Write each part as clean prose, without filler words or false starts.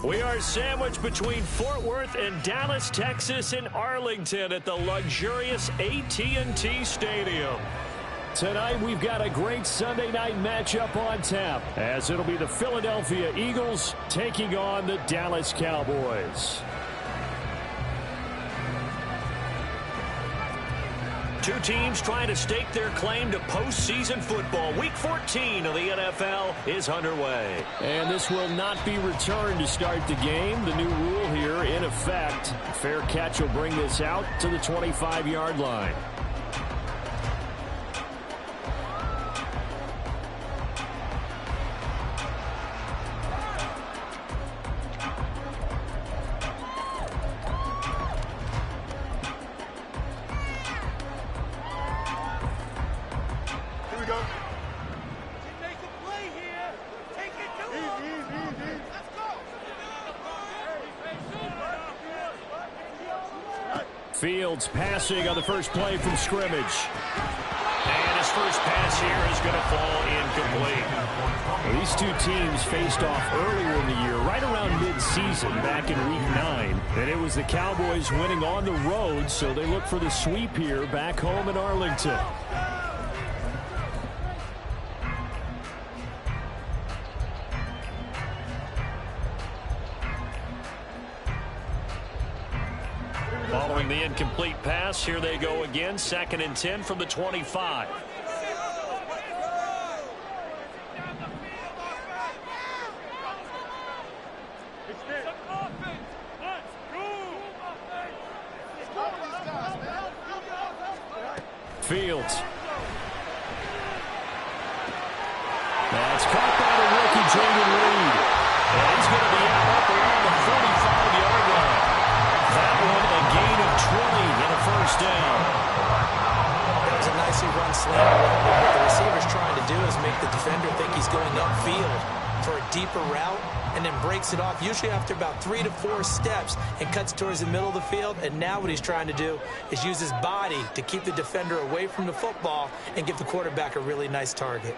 We are sandwiched between Fort Worth and Dallas, Texas, in Arlington at the luxurious AT&T Stadium. Tonight, we've got a great Sunday night matchup on tap, as it'll be the Philadelphia Eagles taking on the Dallas Cowboys. Two teams trying to stake their claim to postseason football. Week 14 of the NFL is underway. And this will not be returned to start the game. The new rule here in effect. A fair catch will bring this out to the 25-yard line. Fields passing on the first play from scrimmage. And his first pass here is going to fall incomplete. Well, these two teams faced off earlier in the year, right around mid-season, back in Week 9. And it was the Cowboys winning on the road, so they look for the sweep here back home in Arlington. Following the incomplete pass, here they go again. 2nd and 10 from the 25. Fields. That's caught by the rookie, Jordan Reed. And he's going to be out up around the 45-yard line. That one a gain of 20 and a first down. That was a nicely run slant. What the receiver's trying to do is make the defender think he's going upfield for a deeper route and then breaks it off, usually after about 3 to 4 steps, and cuts towards the middle of the field. And now what he's trying to do is use his body to keep the defender away from the football and give the quarterback a really nice target.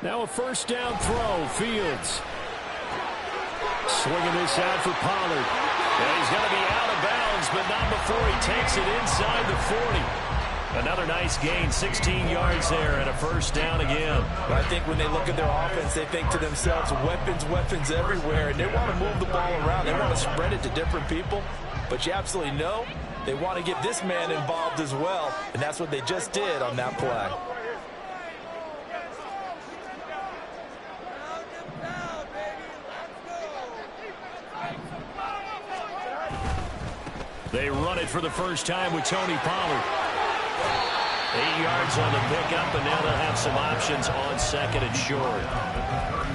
Now a first down throw. Fields swinging this out for Pollard. And he's going to be out of bounds, but not before he takes it inside the 40. Another nice gain, 16 yards there, and a first down again. I think when they look at their offense, they think to themselves, weapons, weapons everywhere, and they want to move the ball around. They want to spread it to different people, but you absolutely know they want to get this man involved as well, and that's what they just did on that play. They run it for the first time with Tony Pollard. 8 yards on the pickup, and now they'll have some options on 2nd and short.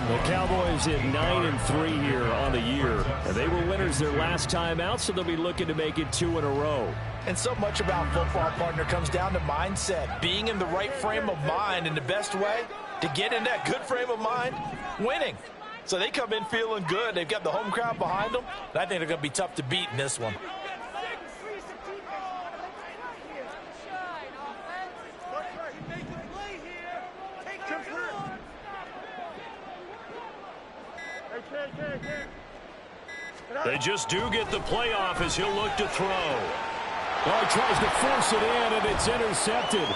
The Cowboys at 9-3 here on the year. And they were winners their last time out, so they'll be looking to make it 2 in a row. And so much about football, partner, comes down to mindset. Being in the right frame of mind, and the best way to get in that good frame of mind, winning. So they come in feeling good. They've got the home crowd behind them, and I think they're going to be tough to beat in this one. They just do get the play off as he'll look to throw. Oh, he tries to force it in, and it's intercepted.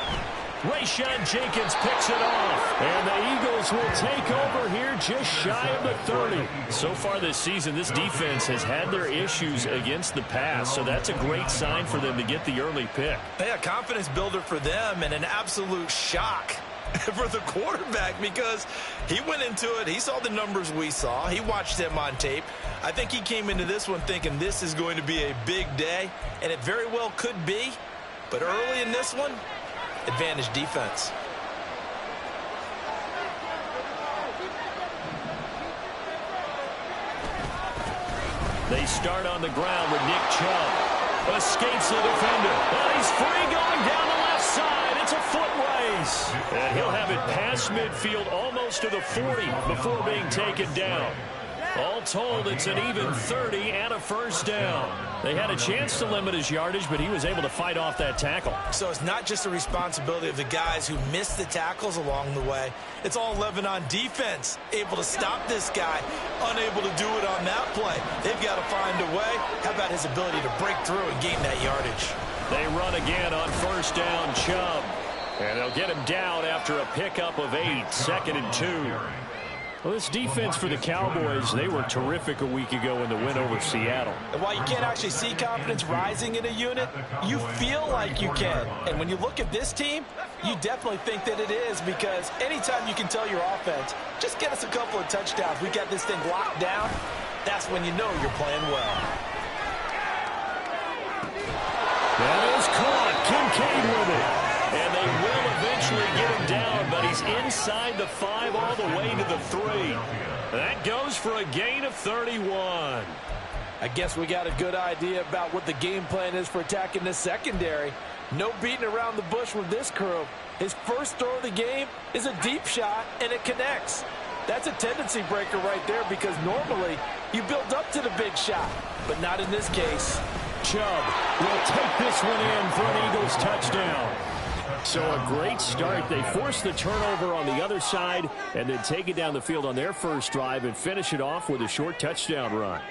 Rayshawn Jenkins picks it off. And the Eagles will take over here just shy of the 30. So far this season, this defense has had their issues against the pass, so that's a great sign for them to get the early pick. Yeah, a confidence builder for them, and an absolute shock for the quarterback, because he went into it, he saw the numbers we saw, he watched them on tape. I think he came into this one thinking this is going to be a big day, and it very well could be, but early in this one, advantage defense. They start on the ground with Nick Chubb. Escapes the defender. And he's free going down the left side. It's a foot race. And he'll have it past midfield almost to the 40 before being taken down. All told, it's an even 30 and a first down. They had a chance to limit his yardage, but he was able to fight off that tackle. So it's not just the responsibility of the guys who missed the tackles along the way. It's all 11 on defense, able to stop this guy, unable to do it on that play. They've got to find a way. How about his ability to break through and gain that yardage? They run again on first down, Chubb. And they'll get him down after a pickup of 8, 2nd and 2. Well, this defense for the Cowboys, they were terrific a week ago in the win over Seattle. And while you can't actually see confidence rising in a unit, you feel like you can. And when you look at this team, you definitely think that it is, because anytime you can tell your offense, just get us a couple of touchdowns, we got this thing locked down, that's when you know you're playing well. That is caught. Kincaid with it. And they will eventually get him down, but he's inside the 5 all the way to the 3. That goes for a gain of 31. I guess we got a good idea about what the game plan is for attacking this secondary. No beating around the bush with this crew. His first throw of the game is a deep shot, and it connects. That's a tendency breaker right there, because normally you build up to the big shot, but not in this case. Chubb will take this one in for an Eagles touchdown. So a great start. They force the turnover on the other side and then take it down the field on their first drive and finish it off with a short touchdown run.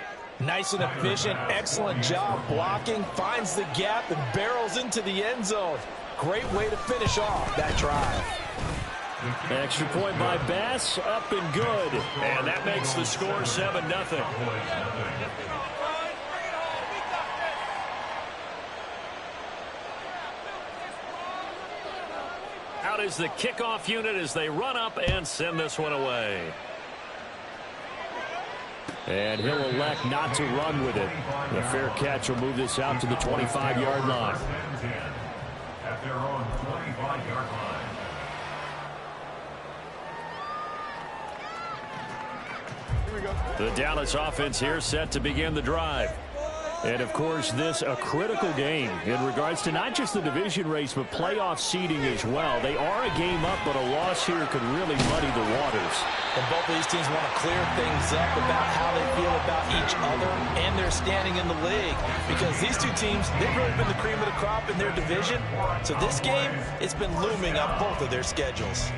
Nice and efficient. Excellent job blocking. Finds the gap and barrels into the end zone. Great way to finish off that drive. Extra point by Bass. Up and good. And that makes the score 7-0. Out is the kickoff unit as they run up and send this one away. And he'll elect not to run with it. The fair catch will move this out to the 25-yard line. At their own 25-yard line. The Dallas offense here set to begin the drive. And, of course, this a critical game in regards to not just the division race, but playoff seeding as well. They are a game up, but a loss here could really muddy the waters. And both of these teams want to clear things up about how they feel about each other and their standing in the league. Because these two teams, they've really been the cream of the crop in their division. So this game, it's been looming up both of their schedules.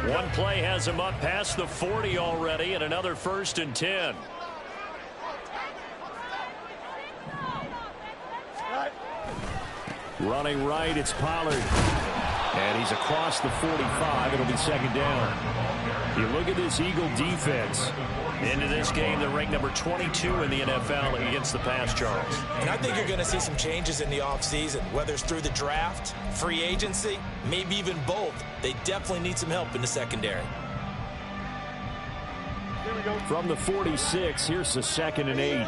One play has him up past the 40 already, and another 1st and 10. Running right, it's Pollard. And he's across the 45. It'll be 2nd down. You look at this Eagle defense. Into this game, they're ranked number 22 in the NFL against the pass, Charles. And I think you're going to see some changes in the offseason, whether it's through the draft, free agency, maybe even both. They definitely need some help in the secondary. From the 46, here's the 2nd and 8.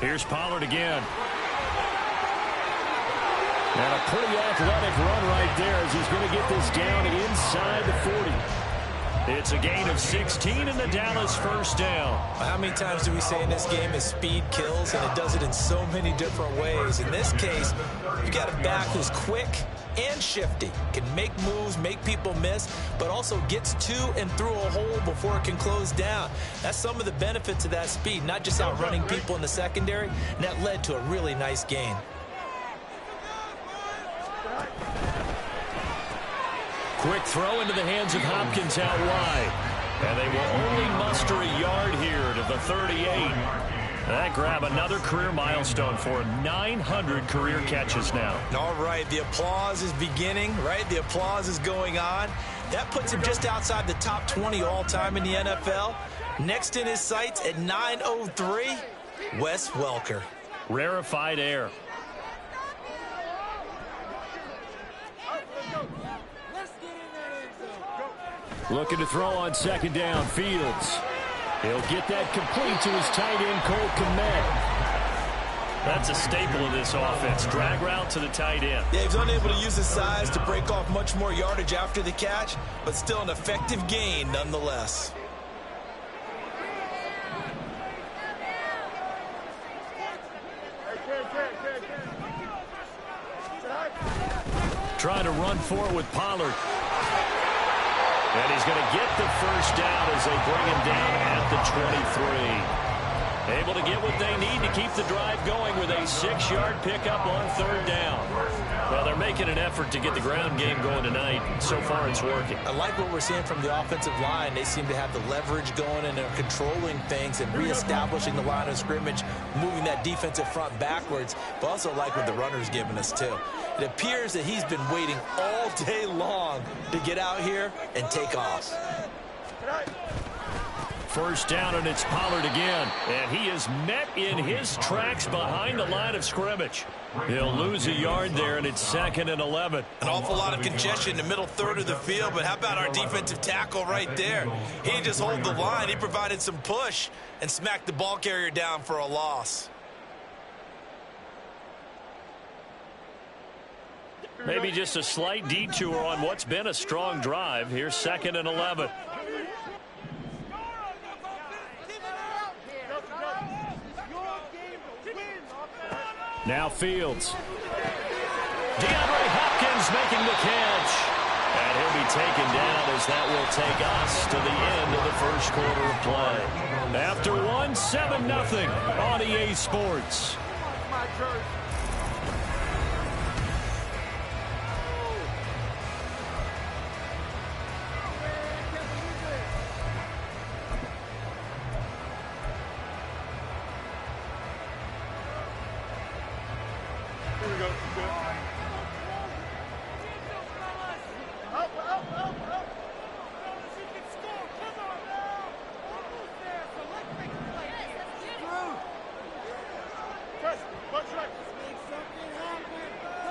Here's Pollard again. And a pretty athletic run right there as he's going to get this down inside the 40. It's a gain of 16 in the Dallas 1st down. How many times do we say in this game is speed kills, and it does it in so many different ways. In this case, you've got a back who's quick and shifty, can make moves, make people miss, but also gets to and through a hole before it can close down. That's some of the benefits of that speed, not just outrunning people in the secondary, and that led to a really nice gain. Quick throw into the hands of Hopkins out wide. And they will only muster a yard here to the 38. That grab another career milestone for 900 career catches now. All right, the applause is beginning, right? The applause is going on. That puts him just outside the top 20 all-time in the NFL. Next in his sights at 903, Wes Welker. Rarefied air. Looking to throw on 2nd down. Fields. He'll get that complete to his tight end, Cole Kmet. That's a staple of this offense. Drag route to the tight end. Yeah, he's unable to use his size to break off much more yardage after the catch, but still an effective gain nonetheless. Trying to run forward with Pollard. And he's going to get the first down as they bring him down at the 23. Able to get what they need to keep the drive going with a 6-yard pickup on 3rd down. Well, they're making an effort to get the ground game going tonight. So far, it's working. I like what we're seeing from the offensive line. They seem to have the leverage going, and they're controlling things and reestablishing the line of scrimmage, moving that defensive front backwards. But also like what the runner's giving us, too. It appears that he's been waiting all day long to get out here and take off. First down, and it's Pollard again. And he is met in his tracks behind the line of scrimmage. He'll lose a yard there, and it's 2nd and 11. An awful lot of congestion in the middle third of the field, but how about our defensive tackle right there? He didn't just hold the line. He provided some push and smacked the ball carrier down for a loss. Maybe just a slight detour on what's been a strong drive. Here's 2nd and 11. Now Fields. DeAndre Hopkins making the catch. And he'll be taken down as that will take us to the end of the first quarter of play. After 7-0 on EA Sports.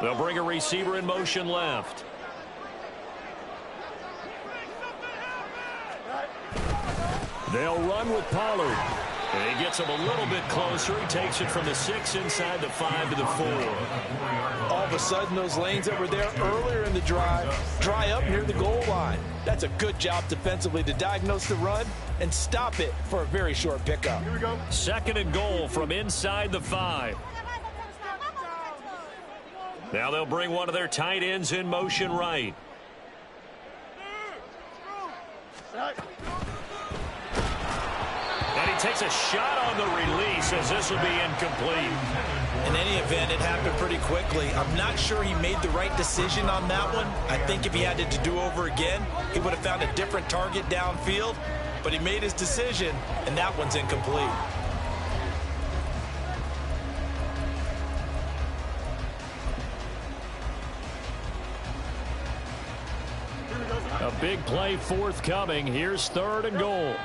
They'll bring a receiver in motion left. They'll run with Pollard. And he gets him a little bit closer. He takes it from the 6 inside the 5 to the 4. All of a sudden, those lanes that were there earlier in the drive dry up near the goal line. That's a good job defensively to diagnose the run and stop it for a very short pickup. Here we go. 2nd and goal from inside the 5. Now they'll bring one of their tight ends in motion right. And he takes a shot on the release as this will be incomplete. In any event, it happened pretty quickly. I'm not sure he made the right decision on that one. I think if he had it to do over again, he would have found a different target downfield. But he made his decision, and that one's incomplete. A big play forthcoming. Here's 3rd and goal.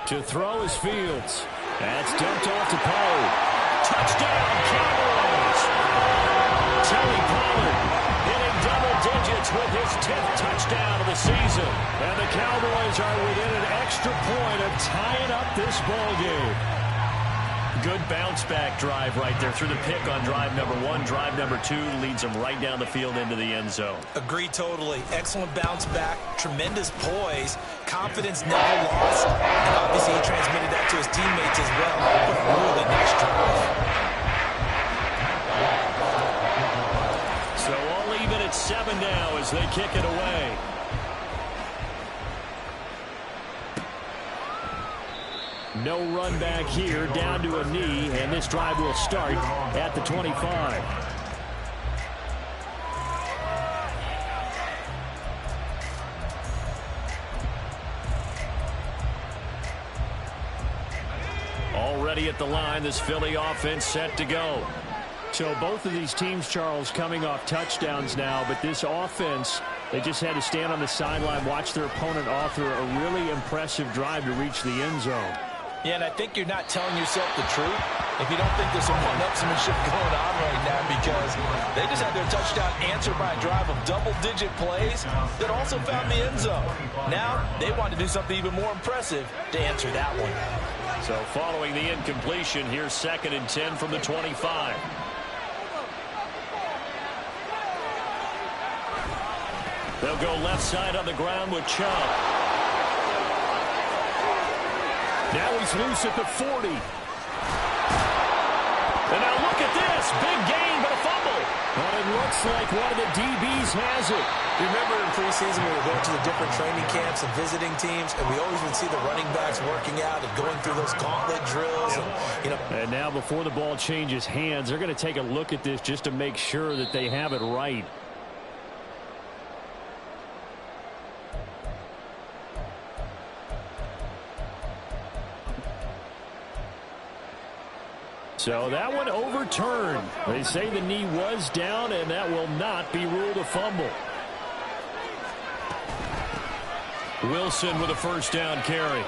To throw is Fields. That's dumped off to Pollard. Touchdown, Cowboys! Tony Pollard hitting double digits with his 10th touchdown of the season. And the Cowboys are within an extra point of tying up this ball game. Good bounce-back drive right there through the pick on drive number 1. Drive number 2 leads them right down the field into the end zone. Agree totally. Excellent bounce back, tremendous poise, confidence never lost, and obviously he transmitted that to his teammates as well. What a really nice drive. So all even at 7 now as they kick it away. No run back here, down to a knee, and this drive will start at the 25. Already at the line, this Philly offense set to go. So both of these teams, Charles, coming off touchdowns now, but this offense, they just had to stand on the sideline, watch their opponent author a really impressive drive to reach the end zone. Yeah, and I think you're not telling yourself the truth if you don't think there's some one-upsmanship going on right now, because they just had their touchdown answered by a drive of double-digit plays that also found the end zone. Now they want to do something even more impressive to answer that one. So following the incompletion, here's 2nd and 10 from the 25. They'll go left side on the ground with Chubb. Now he's loose at the 40. And now look at this. Big gain, but a fumble. But it looks like one of the DBs has it. You remember in preseason we were going to the different training camps and visiting teams, and we always would see the running backs working out and going through those gauntlet drills. And now before the ball changes hands, they're going to take a look at this just to make sure that they have it right. So that one overturned. They say the knee was down, and that will not be ruled a fumble. Wilson with a first down carry.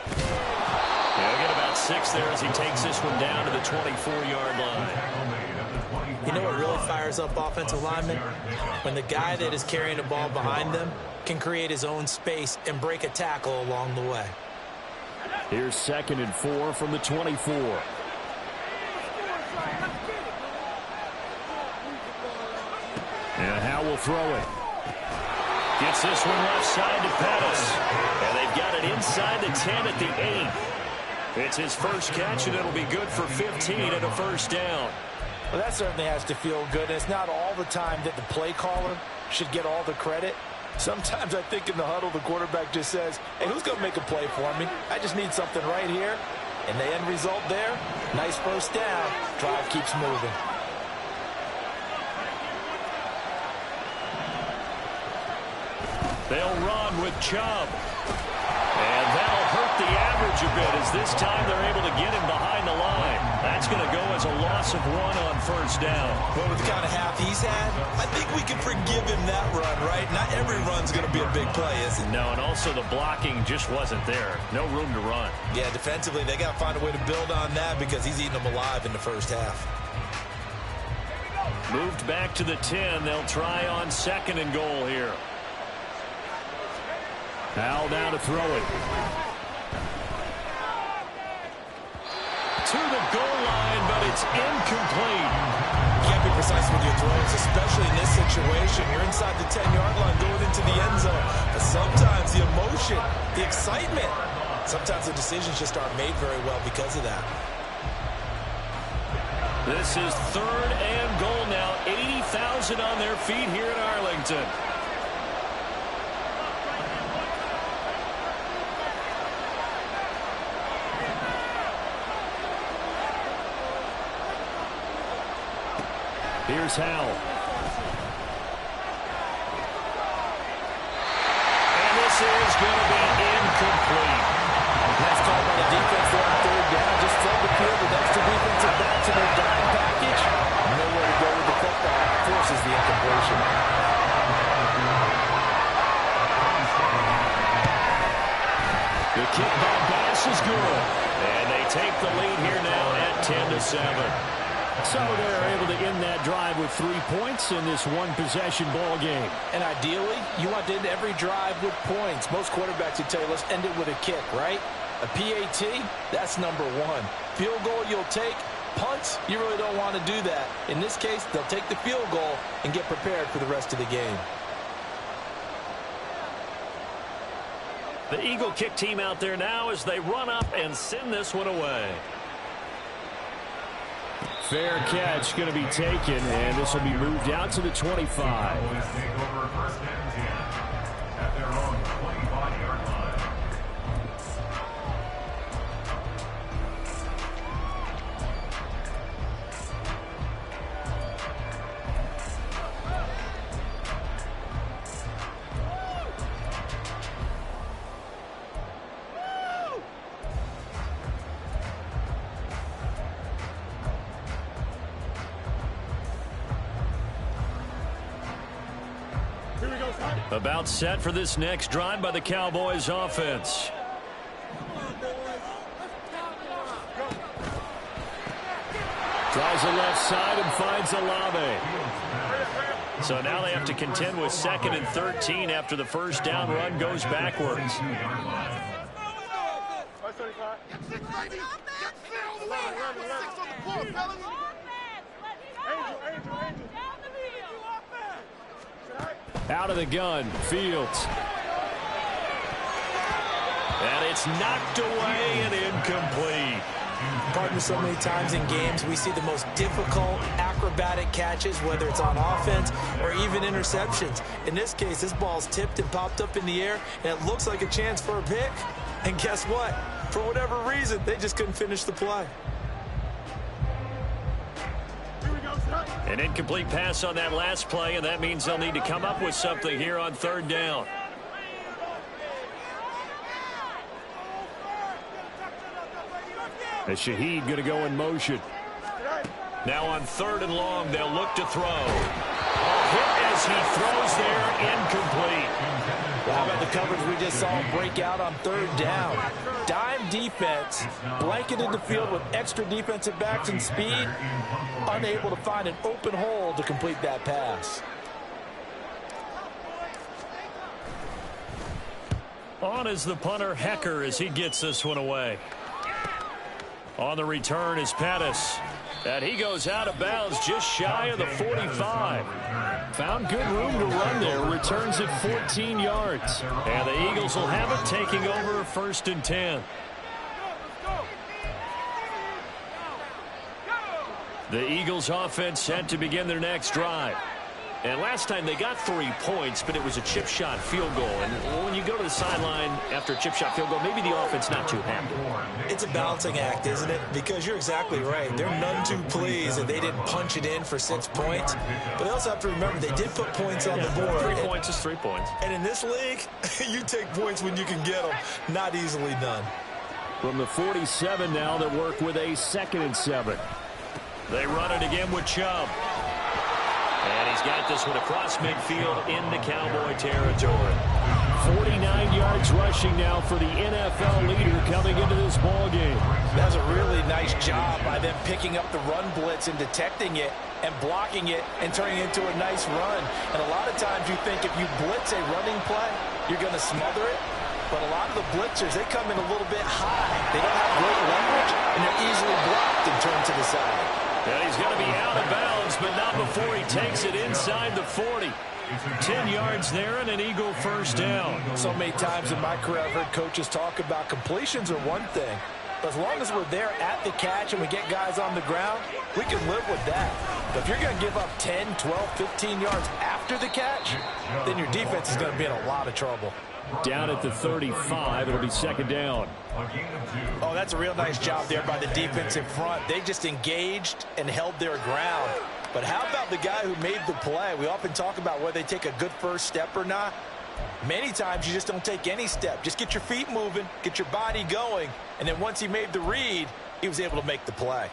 He'll get about 6 there as he takes this one down to the 24-yard line. You know what really fires up offensive linemen? When the guy that is carrying the ball behind them can create his own space and break a tackle along the way. Here's 2nd and 4 from the 24. And Howe will throw it. Gets this one left side to Pettis. And they've got it inside the 10 at the 8. It's his first catch, and it'll be good for 15 and a first down. Well, that certainly has to feel good. It's not all the time that the play caller should get all the credit. Sometimes I think in the huddle, the quarterback just says, hey, who's going to make a play for me? I just need something right here. And the end result there, nice first down. Drive keeps moving. They'll run with Chubb. And that'll hurt the average a bit as this time they're able to get him behind the line. That's going to go as a loss of 1 on first down. Well, with the kind of half he's had, I think we can forgive him that run, right? Not every run's going to be a big play, is it? No, and also the blocking just wasn't there. No room to run. Yeah, defensively, they got to find a way to build on that because he's eating them alive in the first half. Moved back to the 10. They'll try on 2nd and goal here. Howell down to throw it. To the goal line, but it's incomplete. You can't be precise with your throws, especially in this situation. You're inside the 10-yard line going into the end zone. But sometimes the emotion, the excitement, sometimes the decisions just aren't made very well because of that. This is 3rd and goal now. 80,000 on their feet here in Arlington. Here's Howell. And this is going to be incomplete. Nice call by the defense there on 3rd down. Just flood the field with extra defensive backs in their dime package. Nowhere to go with the football. Forces the incompletion. The kick by Bois is good. And they take the lead here now at 10-7. So they're able to end that drive with 3 points in this one-possession ball game. And ideally, you want to end every drive with points. Most quarterbacks would tell you, let's end it with a kick, right? A PAT, that's number 1. Field goal you'll take. Punts, you really don't want to do that. In this case, they'll take the field goal and get prepared for the rest of the game. The Eagle kick team out there now as they run up and send this one away. Fair catch going to be taken, and this will be moved out to the 25. About set for this next drive by the Cowboys offense. Tries tries the left side and finds Olave. So now they have to contend with 2nd and 13 after the first down run goes backwards. Out of the gun, Fields. And it's knocked away and incomplete. Partner, so many times in games we see the most difficult acrobatic catches, whether it's on offense or even interceptions. In this case, this ball's tipped and popped up in the air, and it looks like a chance for a pick. And guess what? For whatever reason, they just couldn't finish the play. An incomplete pass on that last play, and that means they'll need to come up with something here on 3rd down. As Shaheed going to go in motion. Now on 3rd and long, they'll look to throw. Hit as he throws there, incomplete. Well, how about the coverage we just saw break out on 3rd down? Dime defense, blanketed the field with extra defensive backs and speed, unable to find an open hole to complete that pass. On is the punter, Hecker, as he gets this one away. On the return is Pettis. And he goes out of bounds just shy of the 45. Found good room to run there. Returns it 14 yards. And the Eagles will have it, taking over 1st and 10. The Eagles offense set to begin their next drive. And last time they got 3 points, but it was a chip shot field goal. And when you go to the sideline after a chip shot field goal, maybe the offense not too happy. It's a balancing act, isn't it? Because you're exactly right. They're none too pleased that they didn't punch it in for 6 points. But they also have to remember they did put points on the board. 3 points is 3 points. And in this league, you take points when you can get them. Not easily done. From the 47 now, they work with a 2nd and 7. They run it again with Chubb. And he's got this one across midfield into Cowboy territory. 49 yards rushing now for the NFL leader coming into this ballgame. That was a really nice job by them picking up the run blitz and detecting it and blocking it and turning it into a nice run. And a lot of times you think if you blitz a running play, you're going to smother it. But a lot of the blitzers, they come in a little bit high. They don't have great leverage, and they're easily blocked and turned to the side. And he's going to be out of bounds, but not before he takes it inside the 40. 10 yards there and an Eagle 1st down. So many times in my career I've heard coaches talk about completions are one thing. But as long as we're there at the catch and we get guys on the ground, we can live with that. But if you're going to give up 10, 12, 15 yards after the catch, then your defense is going to be in a lot of trouble. Down at the 35, it'll be 2nd down. Oh, that's a real nice job there by the defense in front. They just engaged and held their ground. But how about the guy who made the play? We often talk about whether they take a good first step or not. Many times you just don't take any step. Just get your feet moving, get your body going, and then once he made the read, he was able to make the play.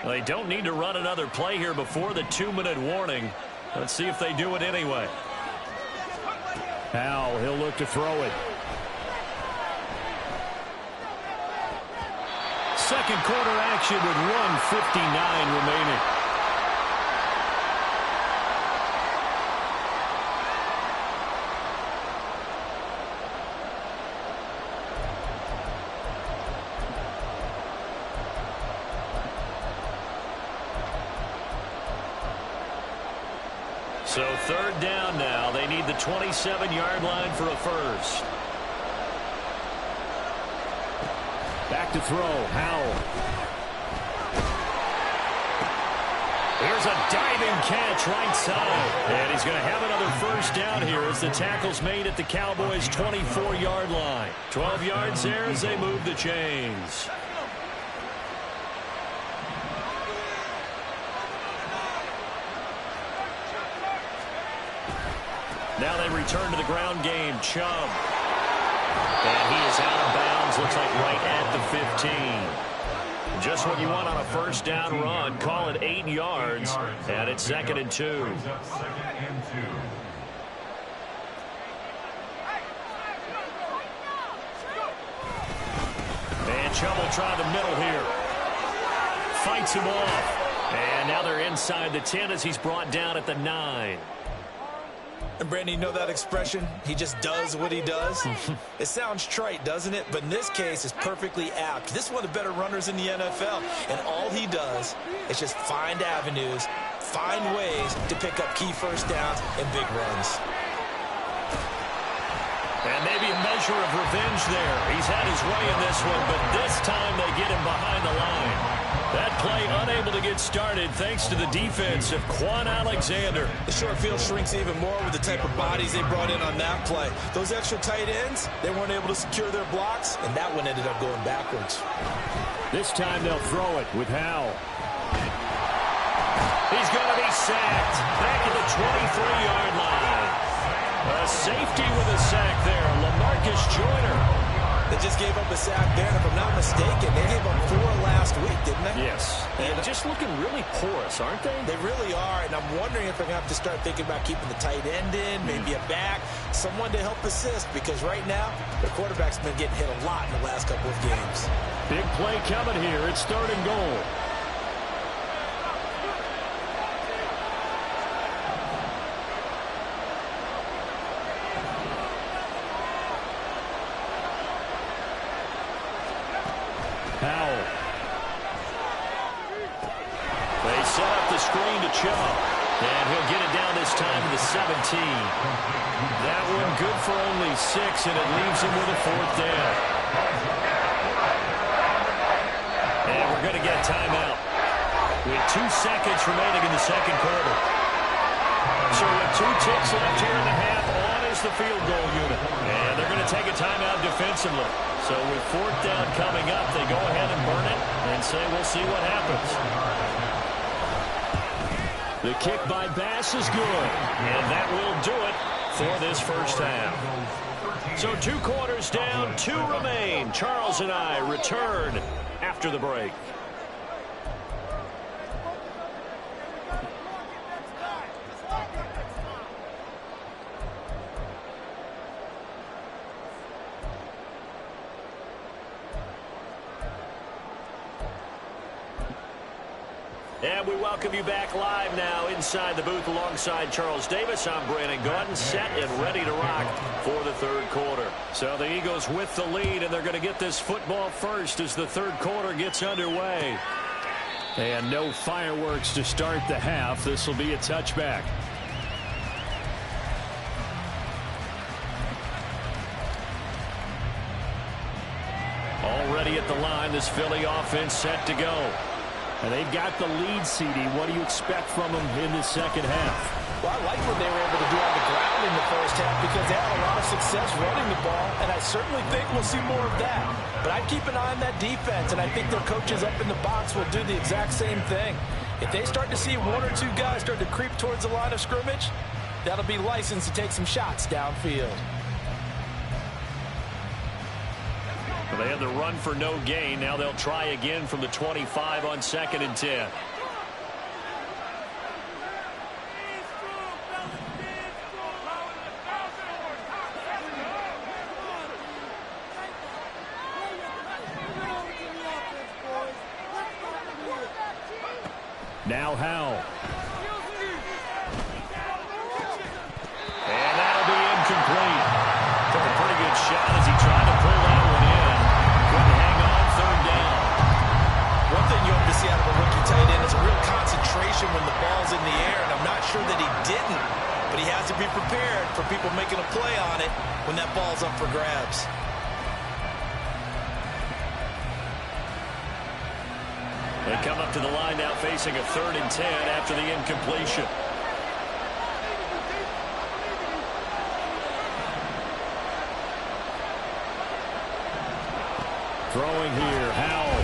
Well, they don't need to run another play here before the 2-minute warning. Let's see if they do it anyway. Now he'll look to throw it. Second quarter action with 1:59 remaining. So 3rd down now. They need the 27-yard line for a first. Back to throw. Howell. Here's a diving catch right side. And he's going to have another first down here as the tackle's made at the Cowboys' 24-yard line. 12 yards there as they move the chains. Now they return to the ground game. Chubb. And he is out of bounds. Looks like right at the 15. Just what you want on a first down run. Call it 8 yards. And it's 2nd and 2. And Chubb will try the middle here. fights him off. And now they're inside the 10 as he's brought down at the 9. And Brandon, you know that expression? He just does what he does? It sounds trite, doesn't it? But in this case, it's perfectly apt. This is one of the better runners in the NFL. And all he does is just find avenues, find ways to pick up key first downs and big runs. And maybe a measure of revenge there. He's had his way in this one, but this time they get him behind the line. That play unable to get started thanks to the defense of Quan Alexander. The short field shrinks even more with the type of bodies they brought in on that play. Those extra tight ends, they weren't able to secure their blocks, and that one ended up going backwards. This time they'll throw it with Howell. He's going to be sacked back at the 23-yard line. A safety with a sack there, LaMarcus Joyner. They just gave up a sack there, and if I'm not mistaken, they gave up 4 last week, didn't they? Yes. And just looking really porous, aren't they? They really are, and I'm wondering if they're going to have to start thinking about keeping the tight end in, maybe a back, someone to help assist, because right now, the quarterback's been getting hit a lot in the last couple of games. Big play coming here. It's 3rd and goal. Howell. They set up the screen to Chubb. And he'll get it down this time to the 17. That one good for only 6, and it leaves him with a 4th down. And we're going to get timeout with 2 seconds remaining in the second quarter. So with 2 ticks left here in the half, on is the field goal unit. And they're going to take a timeout defensively. So with 4th down coming up, they go ahead and burn it and say we'll see what happens. The kick by Bass is good, and that will do it for this first half. So 2 quarters down, 2 remain. Charles and I return after the break. And we welcome you back live now inside the booth alongside Charles Davis. I'm Brandon Gaudin, set and ready to rock for the 3rd quarter. So the Eagles with the lead, and they're going to get this football first as the 3rd quarter gets underway. And no fireworks to start the half. This will be a touchback. Already at the line, this Philly offense set to go. And they've got the lead, CD. What do you expect from them in the second half? Well, I like what they were able to do on the ground in the first half because they had a lot of success running the ball, and I certainly think we'll see more of that. But I'd keep an eye on that defense, and I think their coaches up in the box will do the exact same thing. If they start to see 1 or 2 guys start to creep towards the line of scrimmage, that'll be licensed to take some shots downfield. They had the run for no gain. Now they'll try again from the 25 on 2nd and 10. Now Howell. And that'll be incomplete. Took a pretty good shot as he tried to pull that one in. Couldn't hang on 3rd down. One thing you hope to see out of a rookie tight end is a real concentration when the ball's in the air, and I'm not sure that he didn't, but he has to be prepared for people making a play on it when that ball's up for grabs. They come up to the line now facing a 3rd and 10 after the incompletion. Throwing here, Howell.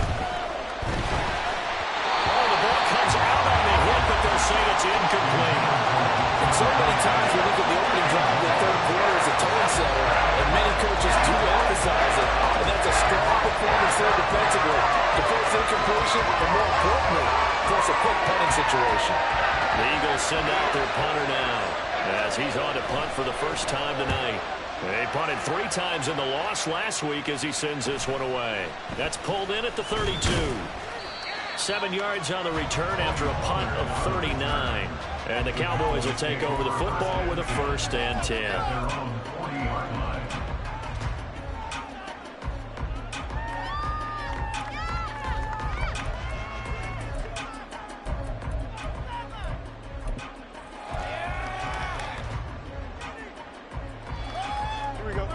Oh, the ball comes out on the hit, but they'll say it's incomplete. And so many times we look at the opening drive in the 3rd quarter as a tone setter, and many coaches do emphasize it. And that's a strong performance there defensively. To force incompletion, but more importantly, force a quick punting situation. The Eagles send out their punter now as he's on to punt for the first time tonight. They punted 3 times in the loss last week as he sends this one away. That's pulled in at the 32. 7 yards on the return after a punt of 39. And the Cowboys will take over the football with a 1st and 10.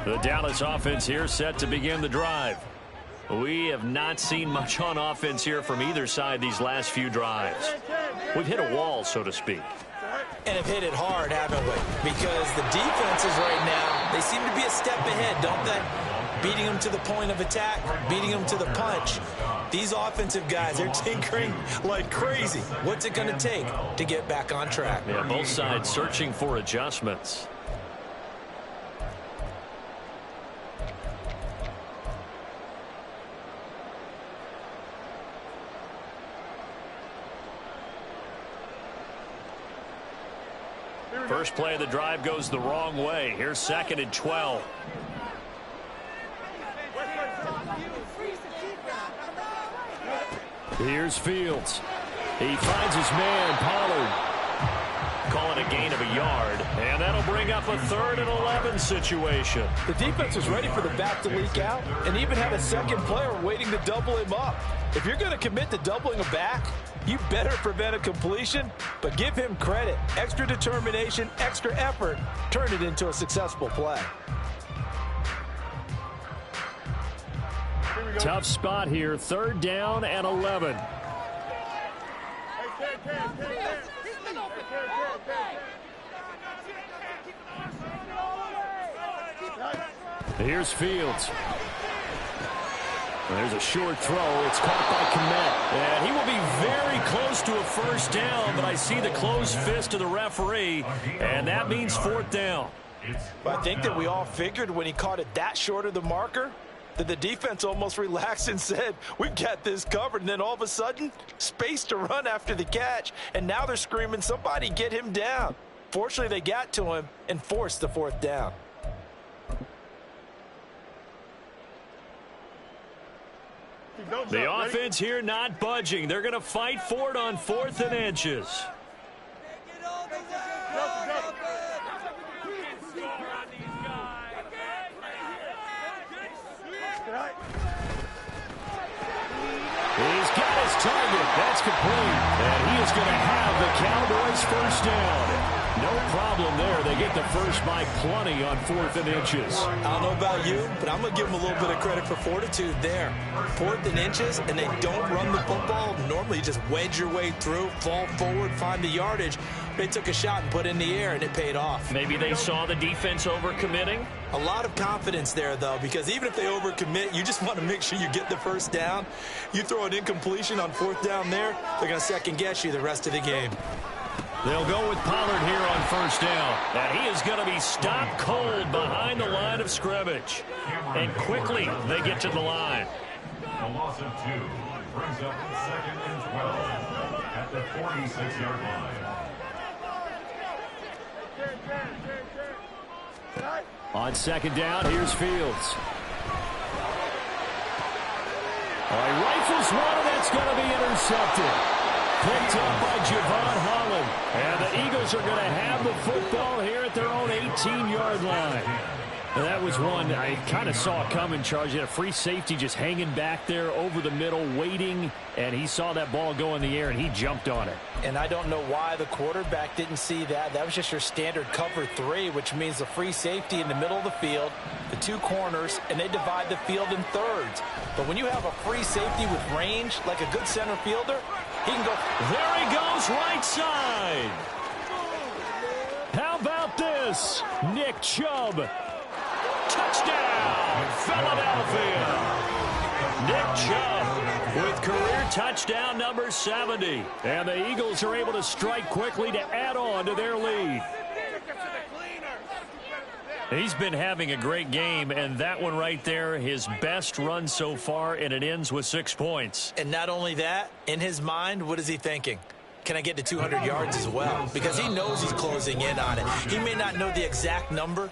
The Dallas offense here set to begin the drive. We have not seen much on offense here from either side these last few drives. We've hit a wall, so to speak. And have hit it hard, haven't we? Because the defenses right now, they seem to be a step ahead, don't they? Beating them to the point of attack, beating them to the punch. These offensive guys, they're tinkering like crazy. What's it going to take to get back on track? Yeah, both sides searching for adjustments. First play of the drive goes the wrong way. Here's 2nd and 12. Here's Fields. He finds his man, Pollard. Call it a gain of a yard, and that'll bring up a 3rd and 11 situation. The defense is ready for the back to leak out and even had a second player waiting to double him up. If you're going to commit to doubling a back, you better prevent a completion, but give him credit. Extra determination, extra effort, turn it into a successful play. Tough spot here, 3rd down and 11. Here's Fields. There's a short throw. It's caught by Kmet. And he will be very close to a 1st down, but I see the closed fist of the referee, and that means 4th down. I think that we all figured when he caught it that short of the marker that the defense almost relaxed and said, we've got this covered. And then all of a sudden, space to run after the catch. And now they're screaming, somebody get him down. Fortunately, they got to him and forced the 4th down. The offense here not budging. They're going to fight for it on 4th and inches. He's got his target. That's complete. And he is going to have the Cowboys 1st down. No problem there. They get the first by plenty on 4th and inches. I don't know about you, but I'm going to give them a little bit of credit for fortitude there. 4th and inches, and they don't run the football. Normally, you just wedge your way through, fall forward, find the yardage. They took a shot and put it in the air, and it paid off. Maybe they saw the defense overcommitting. A lot of confidence there, though, because even if they overcommit, you just want to make sure you get the 1st down. You throw an incompletion on 4th down there, they're going to second-guess you the rest of the game. They'll go with Pollard here on 1st down. And he is going to be stopped cold behind the line of scrimmage. And quickly, they get to the line. A loss of 2 brings up 2nd and 12 at the 46-yard line. On 2nd down, here's Fields. He rifles one, and that's going to be intercepted. Picked up by Javon Holland. And the Eagles are going to have the football here at their own 18-yard line. And that was one I kind of saw coming, Charles. He had a free safety just hanging back there over the middle, waiting, and he saw that ball go in the air, and he jumped on it. And I don't know why the quarterback didn't see that. That was just your standard cover 3, which means the free safety in the middle of the field, the 2 corners, and they divide the field in thirds. But when you have a free safety with range, like a good center fielder, he can go. There he goes, right side. How about this? Nick Chubb. Touchdown, Philadelphia. Nick Chubb with career touchdown number 70. And the Eagles are able to strike quickly to add on to their lead. He's been having a great game, and that one right there, his best run so far, and it ends with 6 points. And not only that, in his mind, what is he thinking? Can I get to 200 yards as well? Because he knows he's closing in on it. He may not know the exact number,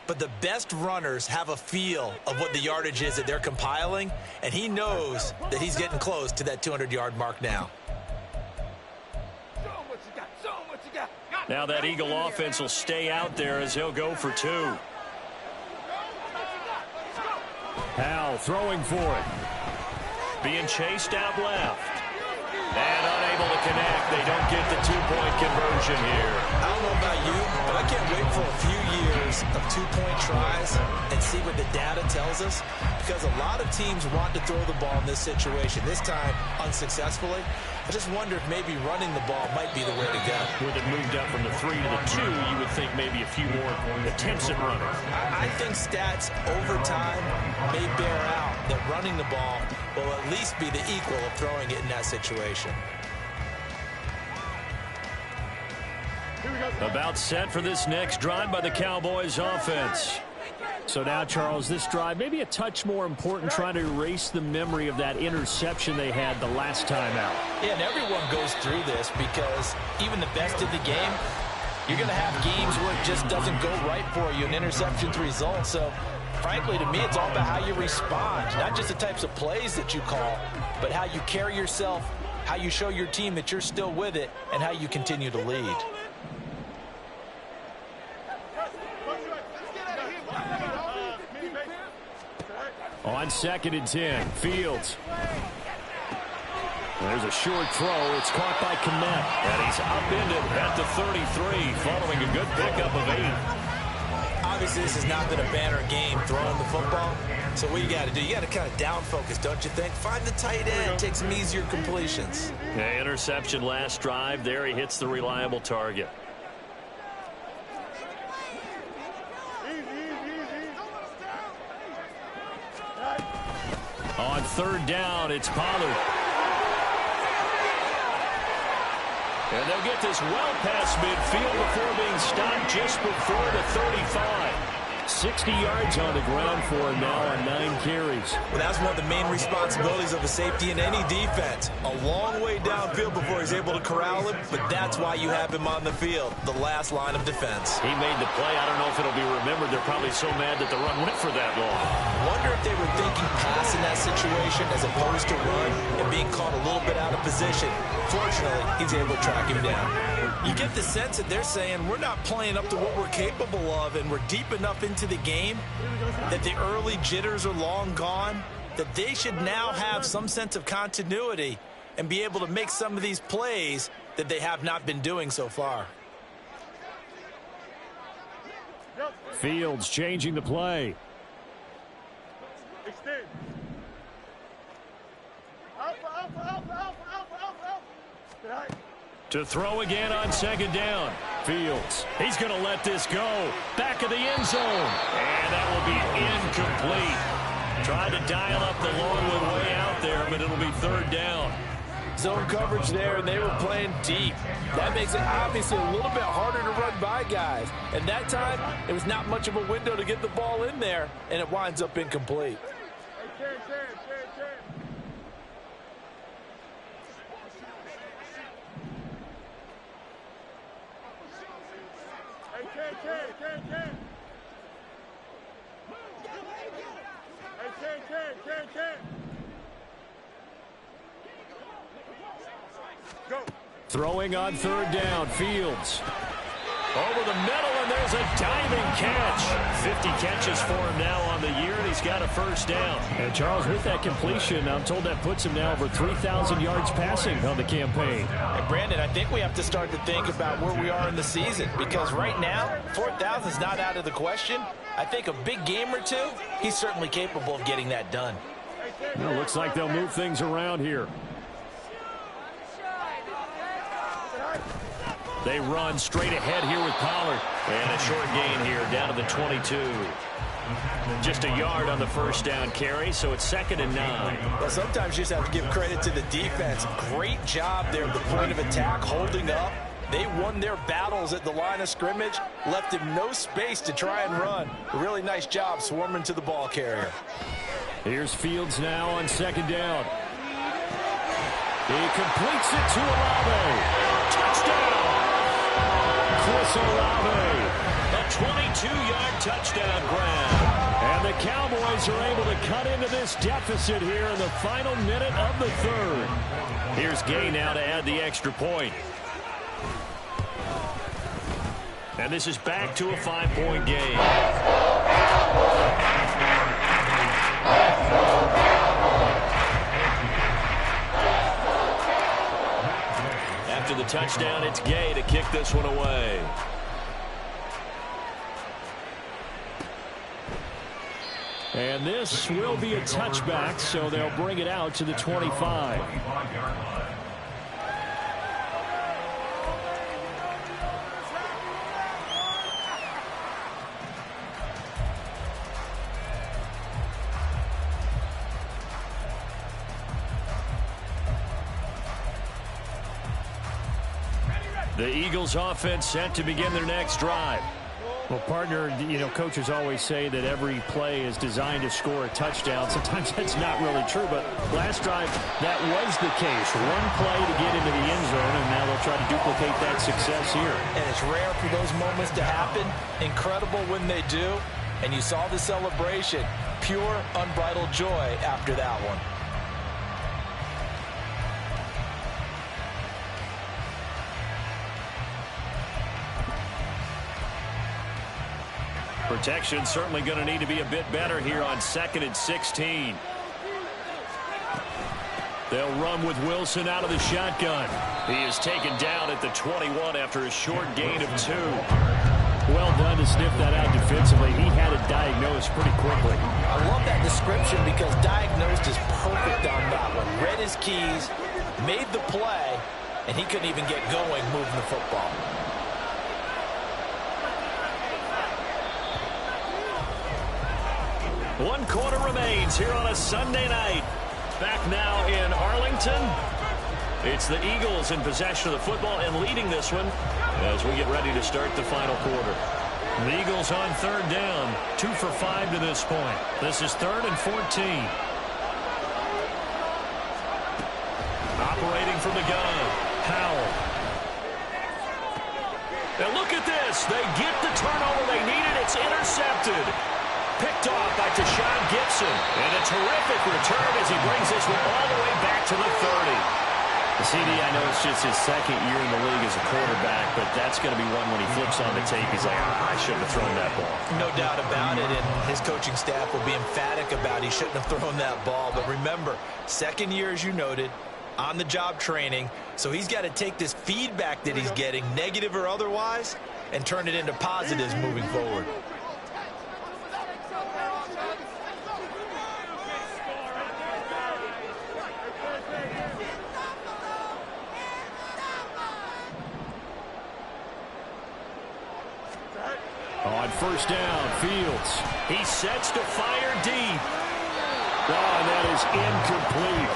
but the best runners have a feel of what the yardage is that they're compiling, and he knows that he's getting close to that 200-yard mark now. Now that Eagle offense will stay out there as he'll go for 2. Howell throwing for it. Being chased out left. And unable to connect. They don't get the 2-point conversion here. I don't know about you, but I can't wait for a few years of 2-point tries and see what the data tells us, because a lot of teams want to throw the ball in this situation, this time unsuccessfully. I just wonder if maybe running the ball might be the way to go. With it moved up from the 3 to the 2, you would think maybe a few more attempts at running. I think stats over time may bear out that running the ball will at least be the equal of throwing it in that situation. About set for this next drive by the Cowboys offense. So now, Charles, this drive maybe a touch more important, trying to erase the memory of that interception they had the last time out. Yeah, and everyone goes through this because even the best in the game, you're going to have games where it just doesn't go right for you, and interceptions result. So, frankly, to me, it's all about how you respond, not just the types of plays that you call, but how you carry yourself, how you show your team that you're still with it, and how you continue to lead. On 2nd and 10, Fields. There's a short throw. It's caught by Kmet. And he's upended at the 33, following a good pickup of 8. Obviously, this has not been a banner game throwing the football. So what you got to do, you got to kind of down focus, don't you think? Find the tight end, take some easier completions. Yeah, interception last drive. There he hits the reliable target. On 3rd down, it's Pollard. And they'll get this well past midfield before being stopped just before the 35. 60 yards on the ground for him now on 9 carries. Well, that's one of the main responsibilities of a safety in any defense. A long way downfield before he's able to corral him, but that's why you have him on the field, the last line of defense. He made the play. I don't know if it'll be remembered. They're probably so mad that the run went for that long. Wonder if they were thinking pass in that situation as opposed to run and being caught a little bit out of position. Fortunately, he's able to track him down. You get the sense that they're saying we're not playing up to what we're capable of, and we're deep enough into the game that the early jitters are long gone, that they should now have some sense of continuity and be able to make some of these plays that they have not been doing so far. Fields changing the play. To throw again on 2nd down. Fields. He's going to let this go. Back of the end zone. And that will be incomplete. Tried to dial up the long one way out there, but it'll be 3rd down. Zone coverage there, and they were playing deep. That makes it obviously a little bit harder to run by guys. And that time, it was not much of a window to get the ball in there, and it winds up incomplete. Throwing on 3rd down, Fields. Over the middle, and there's a diving catch. 50 catches for him now on the year, and he's got a 1st down. And Charles, with that completion, I'm told that puts him now over 3,000 yards passing on the campaign. And Brandon, I think we have to start to think about where we are in the season, because right now, 4,000 is not out of the question. I think a big game or two, he's certainly capable of getting that done. Well, looks like they'll move things around here. They run straight ahead here with Pollard. And a short gain here down to the 22. Just a yard on the 1st down carry, so it's 2nd and 9. Well, sometimes you just have to give credit to the defense. Great job there at the point of attack, holding up. They won their battles at the line of scrimmage, left him no space to try and run. A really nice job swarming to the ball carrier. Here's Fields now on 2nd down. He completes it to Olave. Touchdown! Chris Olave. And 22-yard touchdown grab. And the Cowboys are able to cut into this deficit here in the final minute of the third. Here's Gay now to add the extra point. And this is back to a 5-point game. After the touchdown, it's Gay to kick this one away. And this will be a touchback, so they'll bring it out to the 25. The Eagles offense set to begin their next drive. Well, partner, you know, coaches always say that every play is designed to score a touchdown. Sometimes that's not really true, but last drive, that was the case. One play to get into the end zone, and now they'll try to duplicate that success here. And it's rare for those moments to happen. Incredible when they do. And you saw the celebration. Pure, unbridled joy after that one. Protection certainly going to need to be a bit better here on 2nd and 16. They'll run with Wilson out of the shotgun. He is taken down at the 21 after a short gain of 2. Well done to sniff that out defensively. He had it diagnosed pretty quickly. I love that description because diagnosed is perfect on that one. Read his keys, made the play, and he couldn't even get going moving the football. One quarter remains here on a Sunday night. Back now in Arlington. It's the Eagles in possession of the football and leading this one as we get ready to start the final quarter. The Eagles on 3rd down. 2 for 5 to this point. This is 3rd and 14. Operating from the gun. Howell. And look at this. They get the turnover they needed. It's intercepted. Picked off by Tashawn Gibson. And a terrific return as he brings this one all the way back to the 30. The CD, I know it's just his 2nd year in the league as a quarterback, but that's going to be one when he flips on the tape. He's like, I shouldn't have thrown that ball. No doubt about it, and his coaching staff will be emphatic about he shouldn't have thrown that ball. But remember, 2nd year, as you noted, on-the-job training, so he's got to take this feedback that he's getting, negative or otherwise, and turn it into positives moving forward. On 1st down, Fields. He sets to fire deep. Oh, and that is incomplete.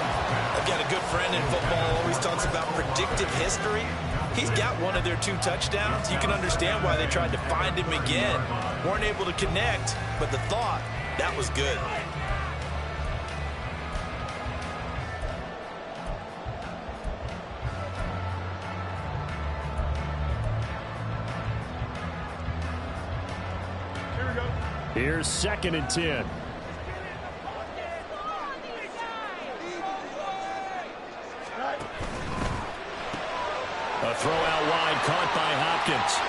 I've got a good friend in football, always talks about predictive history. He's got one of their 2 touchdowns. You can understand why they tried to find him again. Weren't able to connect, but the thought, that was good. Here's 2nd and 10. A throw out wide caught by Hopkins.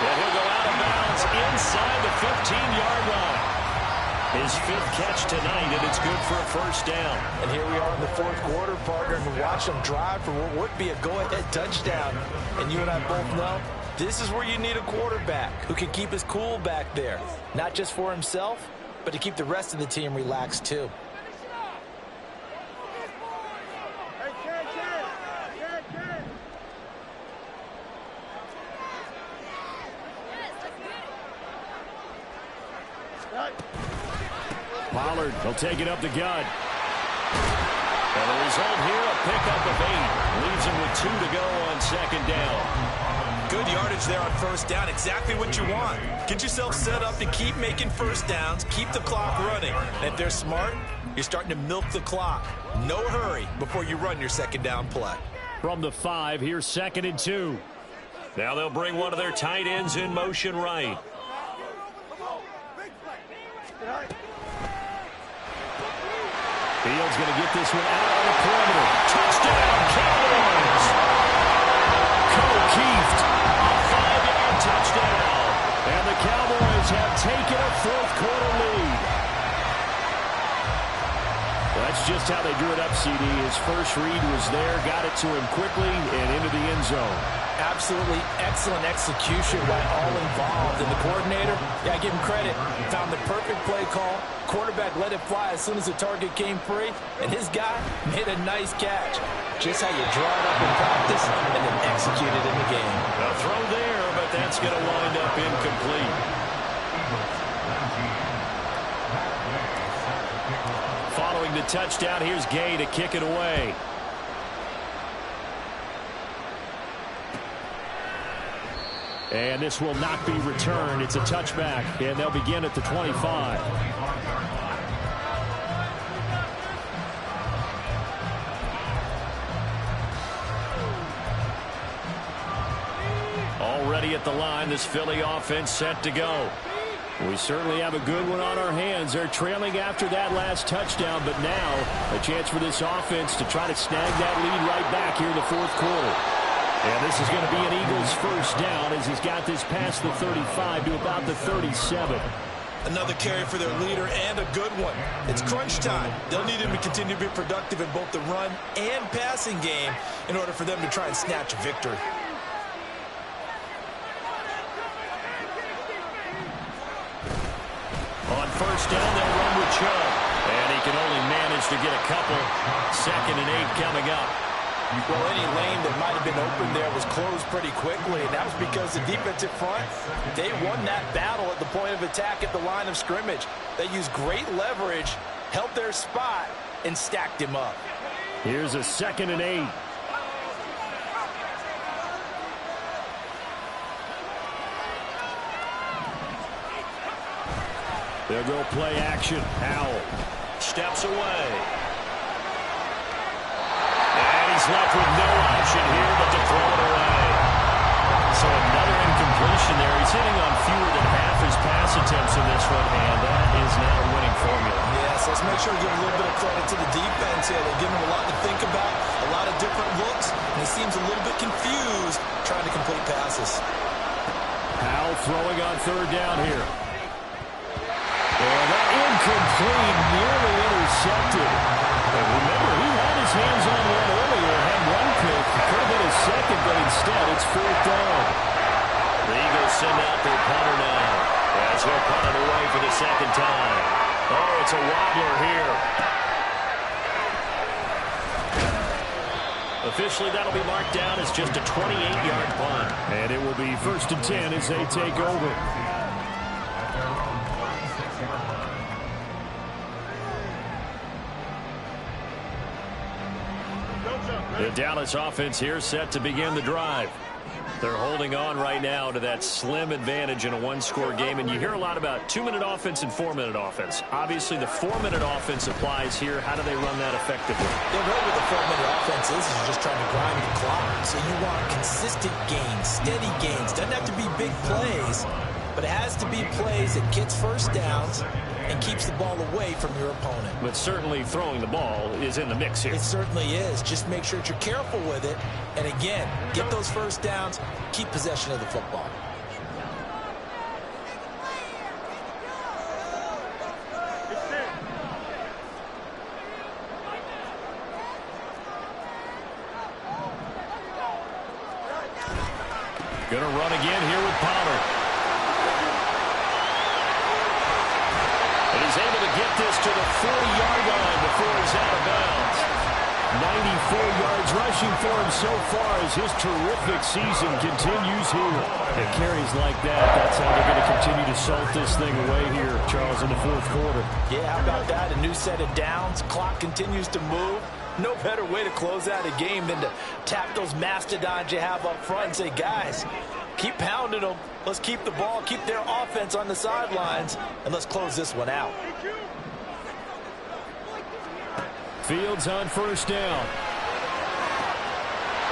And he'll go out of bounds inside the 15-yard line. His 5th catch tonight, and it's good for a 1st down. And here we are in the 4th quarter, partner, and watch them drive for what would be a go-ahead touchdown. And you and I both know this is where you need a quarterback who can keep his cool back there. Not just for himself, but to keep the rest of the team relaxed too. Pollard, he'll take it up the gut. And the result here, a pickup of 8. Leaves him with 2 to go on 2nd down. Good yardage there on 1st down. Exactly what you want. Get yourself set up to keep making 1st downs. Keep the clock running. And if they're smart, you're starting to milk the clock. No hurry before you run your 2nd down play. From the 5, here's 2nd and 2. Now they'll bring one of their tight ends in motion right. Fields going to get this one out on the perimeter. Touchdown, Cowboys! O'Keefe, a 5-yard touchdown. And the Cowboys have taken a fourth-quarter lead. That's just how they drew it up, CD. His first read was there, got it to him quickly, and into the end zone. Absolutely excellent execution by all involved. And the coordinator, I give him credit, found the perfect play call. Quarterback let it fly as soon as the target came free, and his guy made a nice catch. Just how you draw it up in practice and then execute it in the game. A throw there, but that's going to wind up incomplete. Following the touchdown, here's Gay to kick it away. And this will not be returned. It's a touchback, and they'll begin at the 25. Already at the line, this Philly offense set to go. We certainly have a good one on our hands. They're trailing after that last touchdown, but now a chance for this offense to try to snag that lead right back here in the fourth quarter. And this is going to be an Eagles first down as he's got this past the 35 to about the 37. Another carry for their leader and a good one. It's crunch time. They'll need him to continue to be productive in both the run and passing game in order for them to try and snatch a victory. On first down, they'll run with Chubb. And he can only manage to get a couple. 2nd and 8 coming up. Well, any lane that might have been open there was closed pretty quickly, and that was because the defensive front, they won that battle at the point of attack at the line of scrimmage. They used great leverage, held their spot, and stacked him up. Here's a 2nd and 8. They'll go play action. Howell steps away. And he's left with no option here but to throw it away. So another incompletion there. He's hitting on fewer than half his pass attempts in this one, and that is not a winning formula. Yes, let's make sure to give a little bit of credit to the defense here. They're giving him a lot to think about, a lot of different looks, and he seems a little bit confused trying to complete passes. Howell throwing on third down here. And that incomplete, nearly intercepted. And remember, he had his hands on one earlier, had one pick. Could have been a second, but instead it's fourth down. The Eagles send out their punter now. As he'll punt it away for the second time. Oh, it's a wobbler here. Officially, that'll be marked down as just a 28-yard punt. And it will be 1st and 10 as they take over. The Dallas offense here set to begin the drive. They're holding on right now to that slim advantage in a one-score game, and you hear a lot about 2-minute offense and 4-minute offense. Obviously, the 4-minute offense applies here. How do they run that effectively? Yeah, really what the 4-minute offense is just trying to grind the clock. So you want consistent gains, steady gains. Doesn't have to be big plays, but it has to be plays that gets first downs and keeps the ball away from your opponent. But certainly throwing the ball is in the mix here. It certainly is. Just make sure that you're careful with it. And again, get those first downs, keep possession of the football. Gonna run again here with Pollard. He's able to get this to the 40-yard line before he's out of bounds. 94 yards rushing for him so far as his terrific season continues here. And carries like that, that's how they're going to continue to salt this thing away here, Charles, in the fourth quarter. Yeah, how about that? A new set of downs. Clock continues to move. No better way to close out a game than to tap those mastodons you have up front and say, guys, keep pounding them. Let's keep the ball, keep their offense on the sidelines, and let's close this one out. Fields on first down.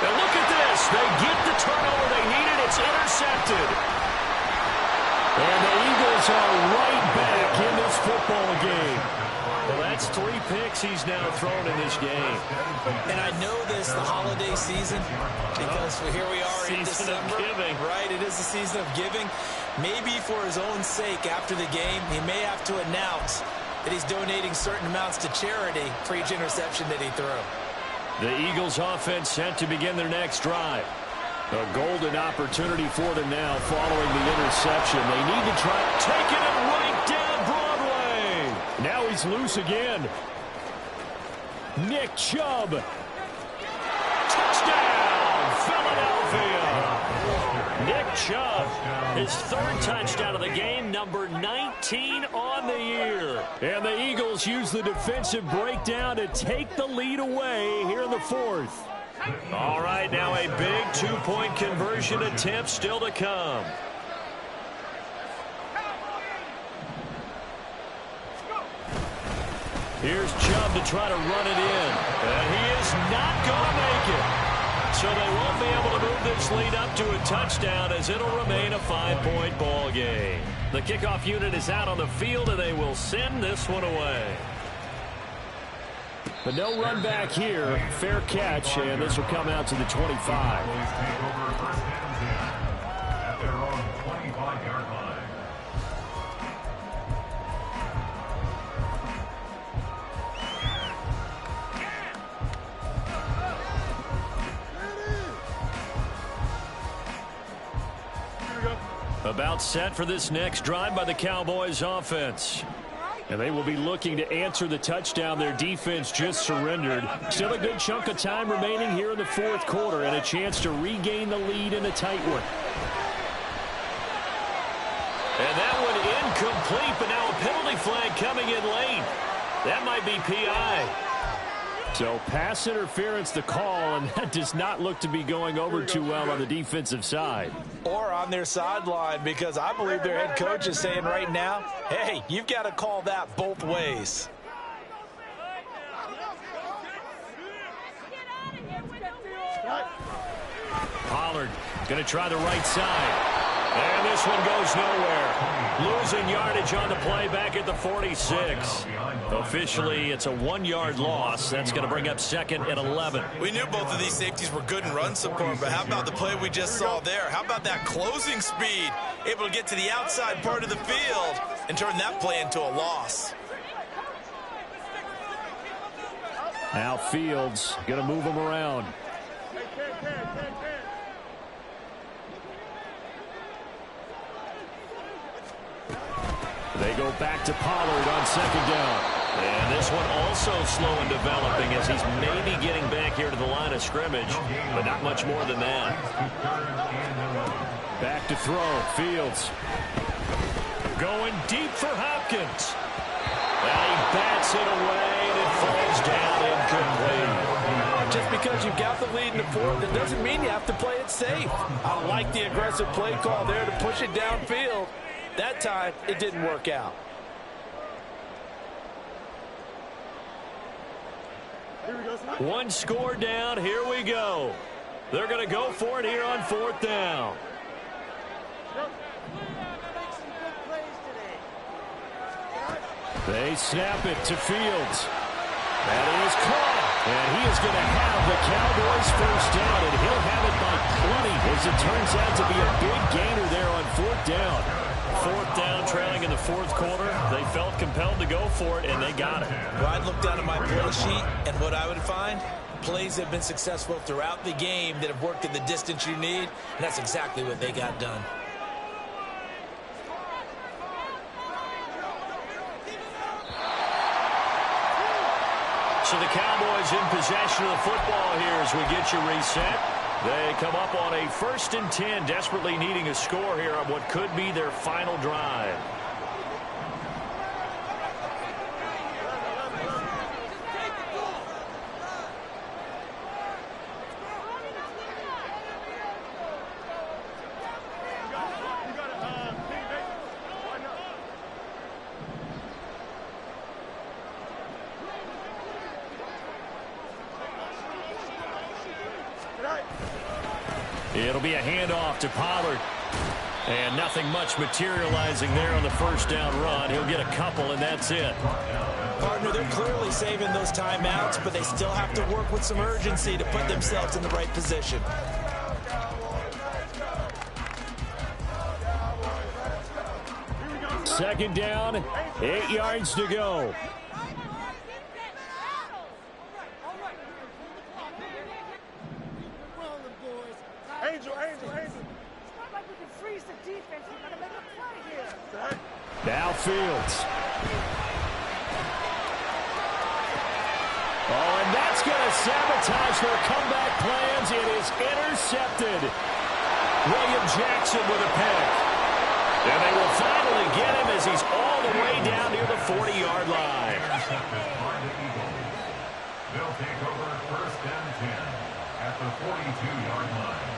And look at this. They get the turnover they needed. It's football game. Well, that's 3 picks he's now thrown in this game. And I know this, the holiday season, because here we are in Season of December. giving. Right, it is the season of giving. Maybe for his own sake after the game, he may have to announce that he's donating certain amounts to charity for each interception that he threw. The Eagles offense set to begin their next drive. A golden opportunity for them now following the interception. They need to try taking it right down Broadway. Now he's loose again. Nick Chubb. Touchdown, Philadelphia. Nick Chubb, his 3rd touchdown of the game, number 19 on the year. And the Eagles use the defensive breakdown to take the lead away here in the 4th. All right, now a big 2-point conversion attempt still to come. Here's Chubb to try to run it in. And he is not going to make it. So they won't be able to move this lead up to a touchdown as it'll remain a 5-point ball game. The kickoff unit is out on the field, and they will send this one away. But no run back here. Fair catch, and this will come out to the 25. Cowboys take over 1st and 10 at their own 25-yard line. About set for this next drive by the Cowboys offense. And they will be looking to answer the touchdown their defense just surrendered. Still a good chunk of time remaining here in the 4th quarter and a chance to regain the lead in a tight one. And that one incomplete, but now a penalty flag coming in late. That might be PI. So pass interference the call, and that does not look to be going over too well on the defensive side. Or on their sideline, because I believe their head coach is saying right now, hey, you've got to call that both ways. Pollard going to try the right side. And this one goes nowhere. Losing yardage on the play back at the 46. Officially, it's a 1-yard loss. That's going to bring up 2nd and 11. We knew both of these safeties were good in run support, but how about the play we just saw there? How about that closing speed? Able to get to the outside part of the field and turn that play into a loss. Now Fields going to move him around. They go back to Pollard on 2nd down. And this one also slow in developing as he's maybe getting back here to the line of scrimmage, but not much more than that. Back to throw. Fields. Going deep for Hopkins. And he bats it away, and it falls down incomplete. Just because you've got the lead in the 4th, that doesn't mean you have to play it safe. I like the aggressive play call there to push it downfield. That time, it didn't work out. One score down. Here we go. They're going to go for it here on 4th down. They snap it to Fields. That is caught. And he is going to have the Cowboys 1st down, and he'll have it by 20 as it turns out to be a big gainer there on 4th down. 4th down, trailing in the 4th quarter. They felt compelled to go for it, and they got it. Well, I'd look down at my play sheet, and what I would find, plays have been successful throughout the game that have worked in the distance you need, and that's exactly what they got done. So the Cowboys in possession of the football here as we get you reset. They come up on a 1st and 10, desperately needing a score here on what could be their final drive. It'll be a handoff to Pollard. And nothing much materializing there on the first down run. He'll get a couple, and that's it. Partner, they're clearly saving those timeouts, but they still have to work with some urgency to put themselves in the right position. Second down, 8 yards to go. Now Fields. Oh, and that's going to sabotage their comeback plans. It is intercepted. William Jackson with a pick. And they will finally get him as he's all the way down near the 40-yard line. They'll take over first and 10 at the 42-yard line.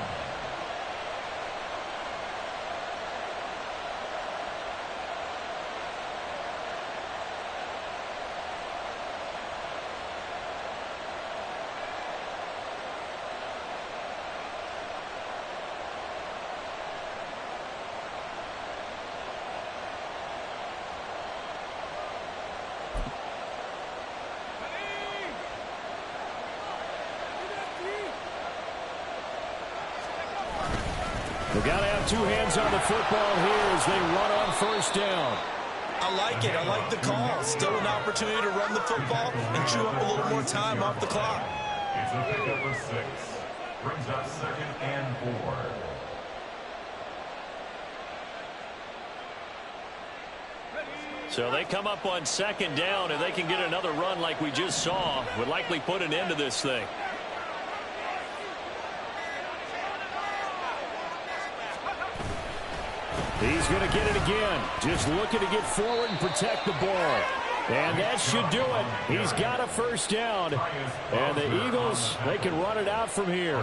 They've got to have two hands on the football here as they run on first down. I like it. I like the call. Still an opportunity to run the football and chew up a little more time off the clock. It's a pickup of 6. Brings up second and 4. So they come up on second down, and they can get another run like we just saw. Would likely put an end to this thing. He's going to get it again. Just looking to get forward and protect the ball. And that should do it. He's got a first down. And the Eagles, they can run it out from here.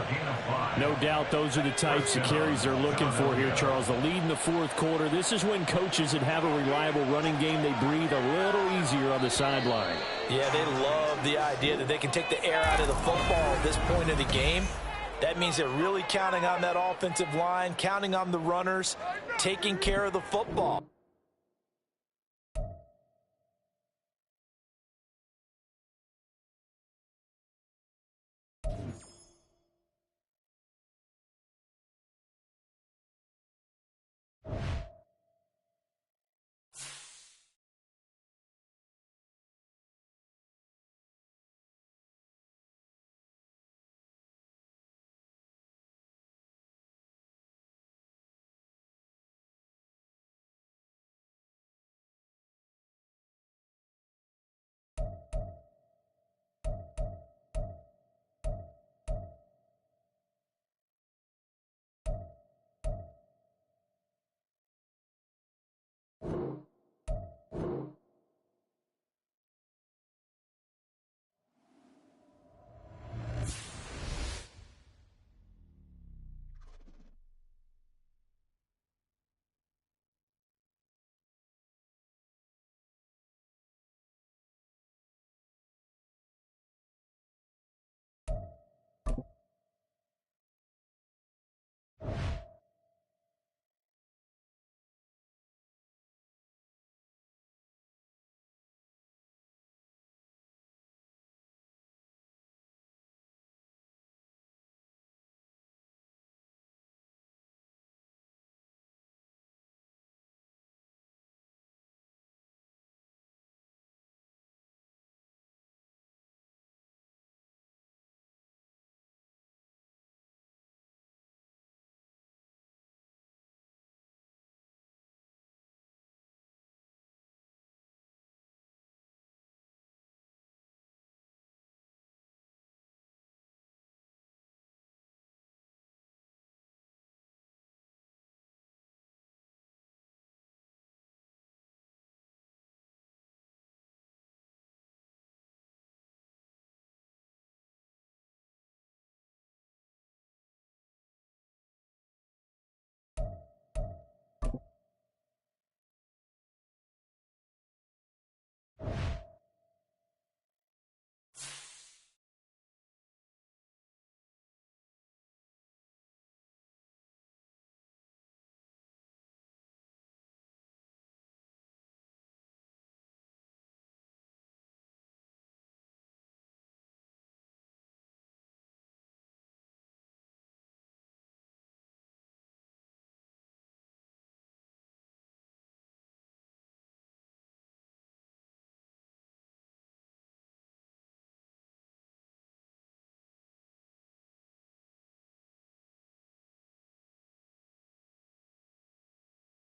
No doubt those are the types of carries they're looking for here, Charles. The lead in the fourth quarter. This is when coaches that have a reliable running game, they breathe a little easier on the sideline. Yeah, they love the idea that they can take the air out of the football at this point of the game. That means they're really counting on that offensive line, counting on the runners, taking care of the football.